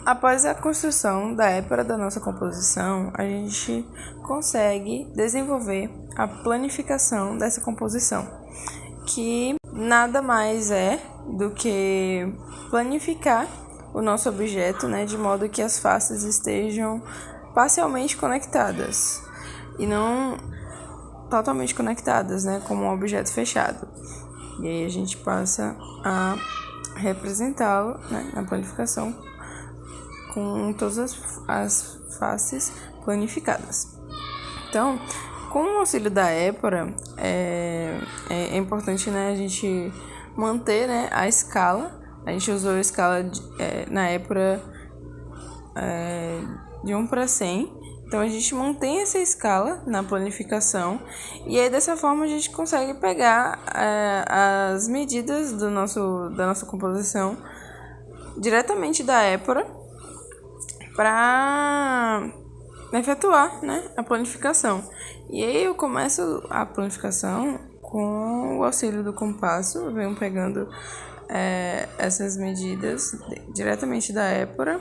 Após a construção da épora da nossa composição, a gente consegue desenvolver a planificação dessa composição, que nada mais é do que planificar o nosso objeto, né, de modo que as faces estejam parcialmente conectadas e não totalmente conectadas, né, como um objeto fechado. E aí a gente passa a representá-lo, né, na planificação com todas as faces planificadas. Então, com o auxílio da épora, é importante, né, a gente manter, né, a escala. A gente usou a escala na épora de 1 para 100. Então, a gente mantém essa escala na planificação e aí, dessa forma, a gente consegue pegar as medidas da nossa composição diretamente da épora para efetuar, né, a planificação. E aí eu começo a planificação com o auxílio do compasso, eu venho pegando essas medidas diretamente da épora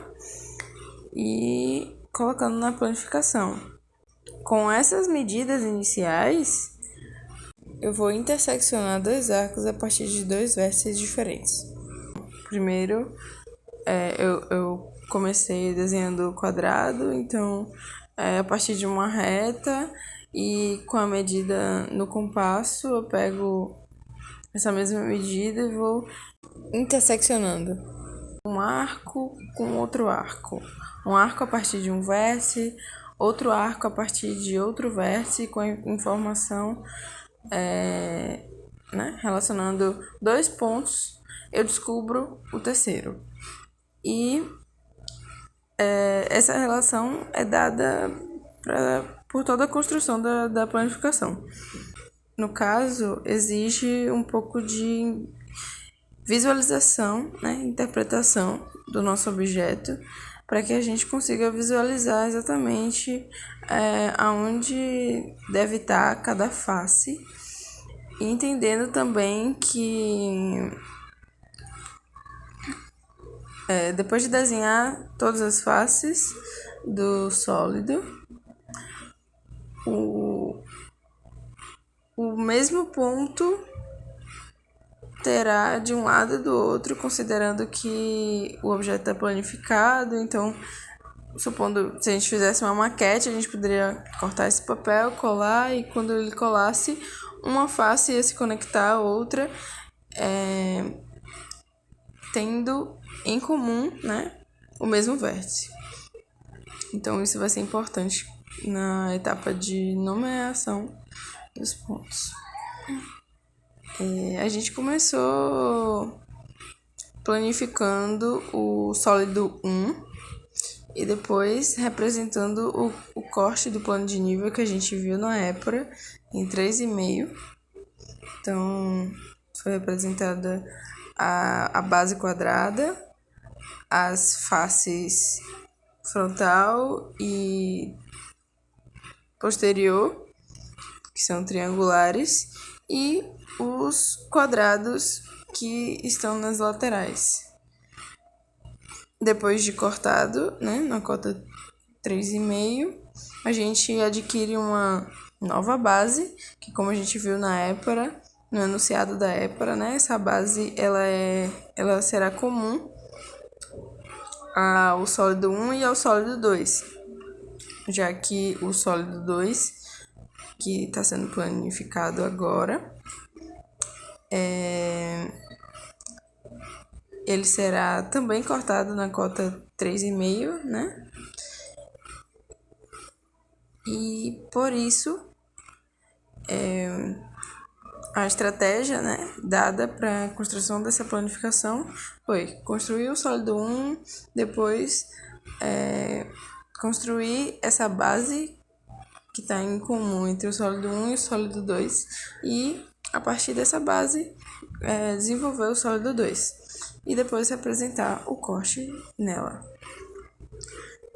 e colocando na planificação. Com essas medidas iniciais, eu vou interseccionar dois arcos a partir de dois vértices diferentes. Primeiro, eu comecei desenhando quadrado, então a partir de uma reta e com a medida no compasso eu pego essa mesma medida e vou interseccionando um arco com outro arco. Um arco a partir de um vértice, outro arco a partir de outro vértice com a informação né, relacionando dois pontos, eu descubro o terceiro. E essa relação é dada por toda a construção da planificação. No caso, exige um pouco de visualização, né, interpretação do nosso objeto, para que a gente consiga visualizar exatamente aonde deve estar cada face, e entendendo também que depois de desenhar todas as faces do sólido, o mesmo ponto terá de um lado e do outro, considerando que o objeto é planificado. Então, supondo, se a gente fizesse uma maquete, a gente poderia cortar esse papel, colar, e quando ele colasse, uma face ia se conectar à outra, tendo em comum, né, o mesmo vértice. Então, isso vai ser importante na etapa de nomeação dos pontos. A gente começou planificando o sólido 1 e depois representando o corte do plano de nível que a gente viu na épora em 3,5. Então, foi representada a base quadrada, as faces frontal e posterior, que são triangulares, e os quadrados que estão nas laterais. Depois de cortado, né, na cota 3,5, a gente adquire uma nova base, que, como a gente viu na épora, no enunciado da épora, né, essa base ela será comum ao sólido 1 e ao sólido 2, já que o sólido 2, que está sendo planificado agora, ele será também cortado na cota 3,5, né? E por isso, a estratégia, né, dada para a construção dessa planificação foi construir o sólido 1, depois construir essa base que está em comum entre o sólido 1 e o sólido 2, e a partir dessa base desenvolver o sólido 2 e depois representar o corte nela,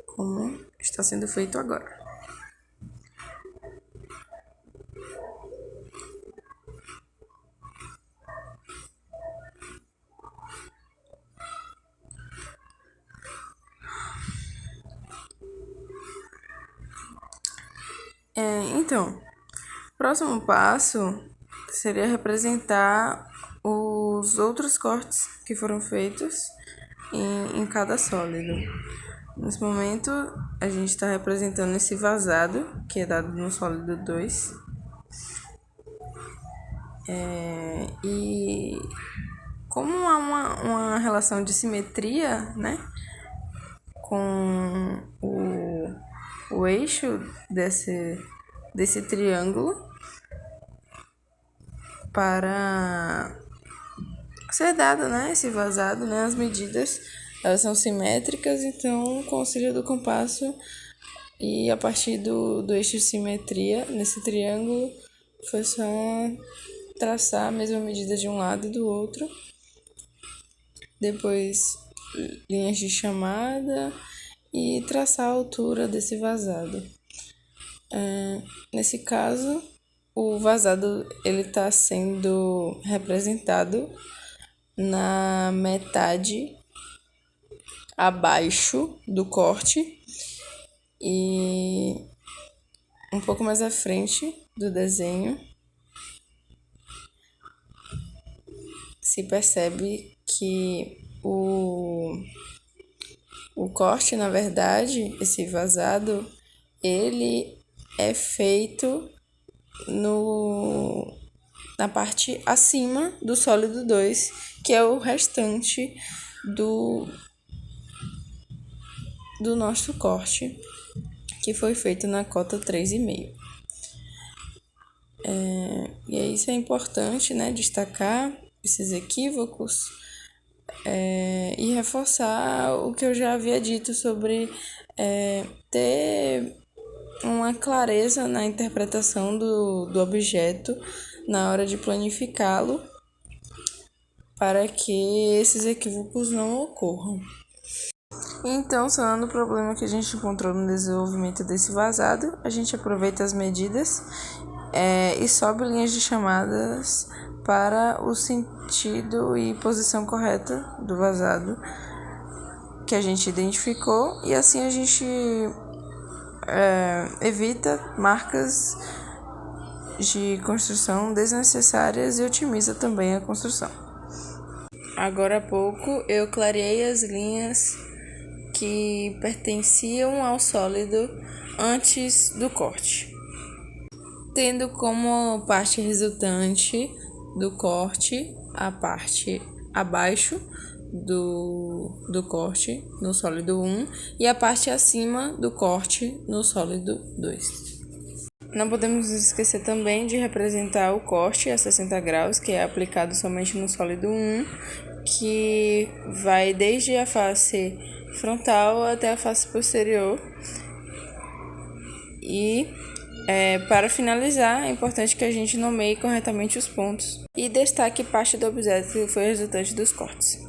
como está sendo feito agora. Então, próximo passo seria representar os outros cortes que foram feitos em cada sólido. Nesse momento, a gente está representando esse vazado, que é dado no sólido 2. E como há uma relação de simetria, né, com o eixo desse triângulo, para ser dado, né, esse vazado, né, as medidas elas são simétricas, então com o auxílio do compasso e a partir do eixo de simetria nesse triângulo foi só traçar a mesma medida de um lado e do outro, depois linhas de chamada e traçar a altura desse vazado. Nesse caso, o vazado ele está sendo representado na metade abaixo do corte e um pouco mais à frente do desenho se percebe que o corte, na verdade, esse vazado, ele é feito na parte acima do sólido 2, que é o restante do nosso corte, que foi feito na cota 3,5. E aí isso é importante, né, destacar esses equívocos e reforçar o que eu já havia dito sobre ter uma clareza na interpretação do objeto na hora de planificá-lo, para que esses equívocos não ocorram. Então, sanando o problema que a gente encontrou no desenvolvimento desse vazado, a gente aproveita as medidas e sobe linhas de chamadas para o sentido e posição correta do vazado que a gente identificou, e assim a gente evita marcas de construção desnecessárias e otimiza também a construção. Agora há pouco eu clareei as linhas que pertenciam ao sólido antes do corte, tendo como parte resultante do corte a parte abaixo do corte no sólido 1 e a parte acima do corte no sólido 2. Não podemos esquecer também de representar o corte a 60 graus, que é aplicado somente no sólido 1, que vai desde a face frontal até a face posterior. E para finalizar, é importante que a gente nomeie corretamente os pontos e destaque parte do objeto que foi resultante dos cortes.